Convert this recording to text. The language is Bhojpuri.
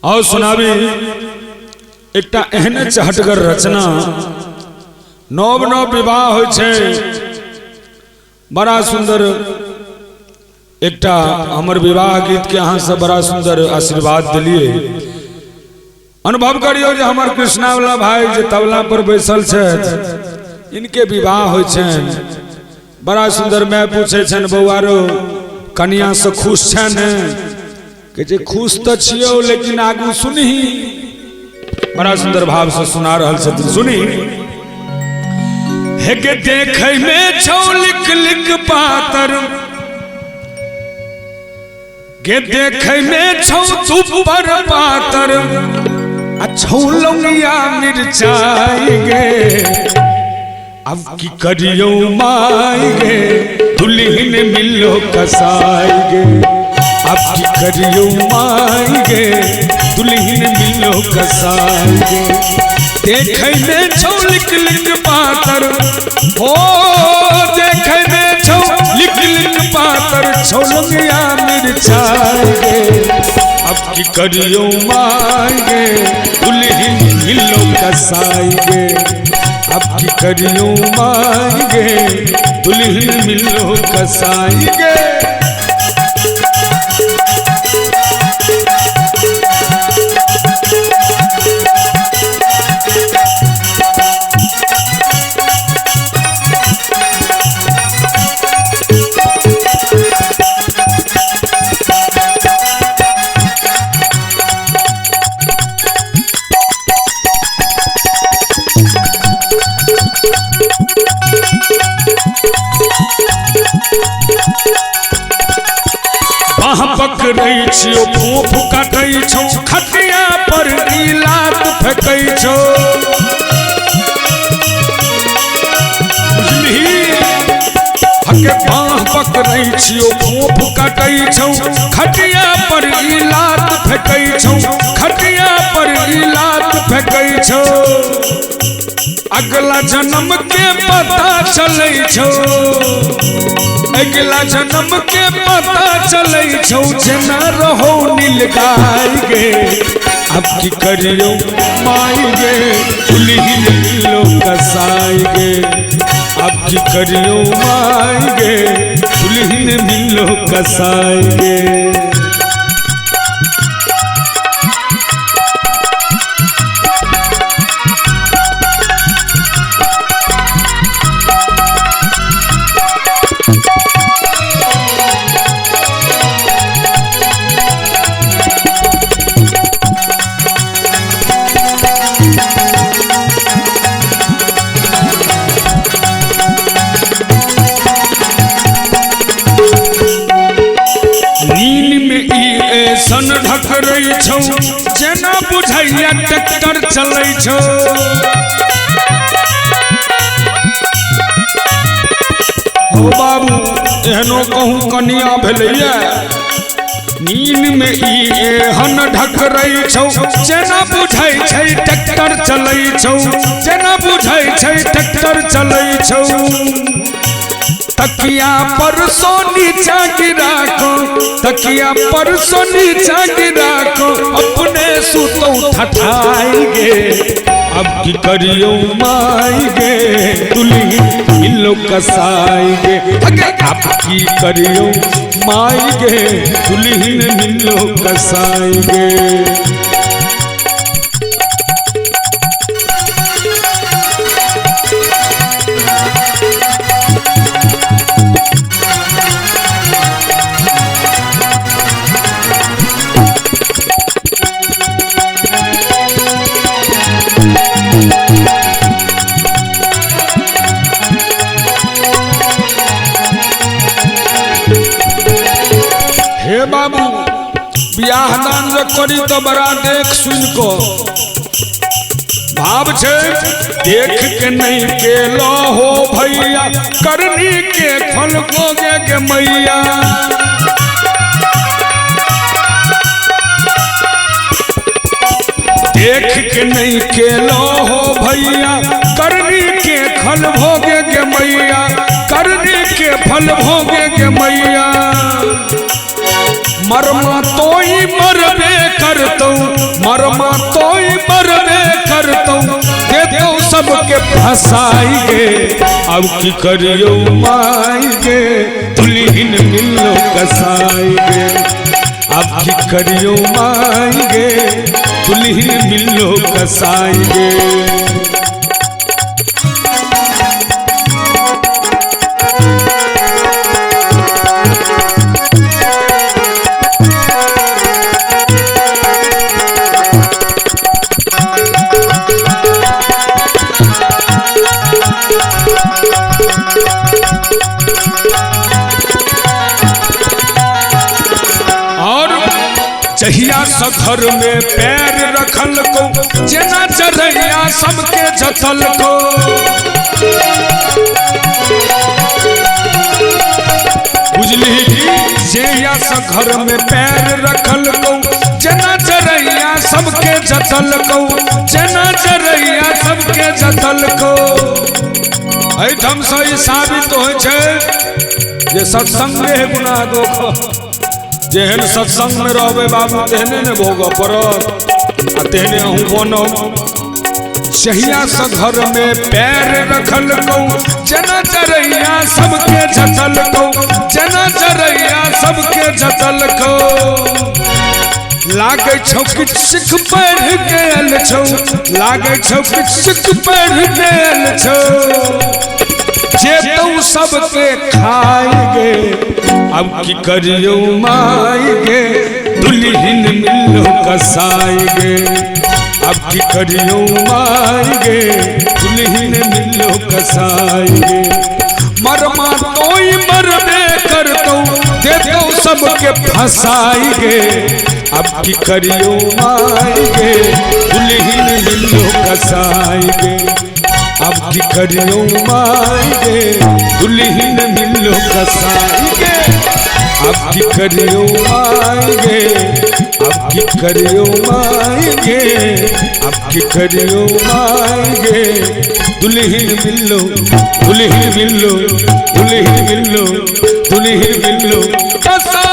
और सुनाबी एकटा एहने चहटगर रचना नव नव विवाह होय छे बड़ा सुंदर एकटा हमर विवाह गीत के अहाँ सब बड़ा सुंदर आशीर्वाद दिलिए। अनुभव करियो जे हमर कृष्णा वाला भाई जे तबला पर बैसल छे इनके विवाह होय छे बड़ा सुंदर। मैं पूछे छन बौआरो कन्या से खुश छे ने के खुश तो छियो लेकिन आगू सुनी बड़ा सुंदर भाव से सुना रहल छथिन। सुनी हे के देखे में छौ लिख लिख पातर के देखे में छौ तू पर पातर अच्छौ लौंगिया मिर्चाई गे अब की करियो माई गे दुल्हन मिलो कसाई गे अब की करियो माई गे दुल्हन मिलो कसाई गे देखे में छौ लिख लिख पातर हो देखे में छौ लिख लिख पातर छौ लौंगिया मिर्चाई गे अब की करियो माई गे दुल्हन मिलो कसाई गे अब की करियो माई गे दुल्हन मिलो कसाई गे। पकड़ै छियो फूफ काटै छौ खटिया पर लात फेंकै छौ बुझली हके बाह पकड़ै छियो फूफ काटै छौ खटिया पर लात फेंकै छौ खटिया पर लात फेंकै छौ अगला जन्म के पता चलै छौ अगला जन्म के पता चलै छौ जेना रहो नीलगाय गे अब की करियो माई गे दुल्हन मिलो कसाई गे अब की करियो माई गे दुल्हन मिलो कसाई गे। सन ढकरै छौ जेना बुझैया ट्रैक्टर चलै छौ हो बाबू एहनो कहूँ कनिया भेलैया नींद में ई एहन ढकरै छौ जेना बुझै छै ट्रैक्टर चलै छौ जेना बुझै छै ट्रैक्टर चलै छौ तकिया पर नीचा गिरा को तकिया पर नीचा गिरा को अपने सुतो ठठाई गे अब की करियो माई गे दुल्हन मिलो कसाई गे अब की करियो माई गे दुल्हन मिलो कसाई गे। हे बाबू बियाह दान जो करी तो बड़ा देख सुन को भाव छे देख के नहीं के लो हो भैया करनी के फल भोगे के मैया देख के नहीं के लो हो भैया करनी के फल भोगे के मैया करनी के फल भोगे के मैया मरमा तो ही मरबे करतौ मरमा तो मरबे करतौ देतौ सबके फसाएंगे अब की करियो माएंगे दुल्हन मिलो कसाएंगे अब की करियो माएंगे दुल्हन मिलो कसाएंगे। जहिया स घर में पैर रखल को जेना चरैया सबके जतल को बुझली जहिया स घर में पैर रखल को जेना चरैया सबके जतल को जेना चरैया सबके जतल को एठम से ई साबित होय छै जे सत्संग में गुनाह दोखो जेहन सत्संग में रहबे बाबू तेहने ने भोग पड़त आ तेहने अहूँ बनब। जहिया स घर में पैर रखल को जना चरैया सबके जतल को जना चरैया सबके जतल को लागे छौ किछ सिख पढ़ गेल छौ लागे छौ किछ सिख पढ़ गेल छौ जे तू सबके खाएंगे अब की करियो माएंगे दुल्हन मिलो कसाएंगे अब की करियो माएंगे दुल्हन मिलो कसाएंगे मरमा तोई मरबे करतौ देतौ सबके फसाएंगे अब की करियो माएंगे दुल्हन मिलो कसाएंगे अब की करियो माएंगे दुल्हन मिलो कसाएंगे अब की करियो माएंगे अब की करियो माएंगे अब की करियो माएंगे दुल्हन मिलो दुल्हन मिलो दुल्हन मिलो दुल्हन मिलो कसा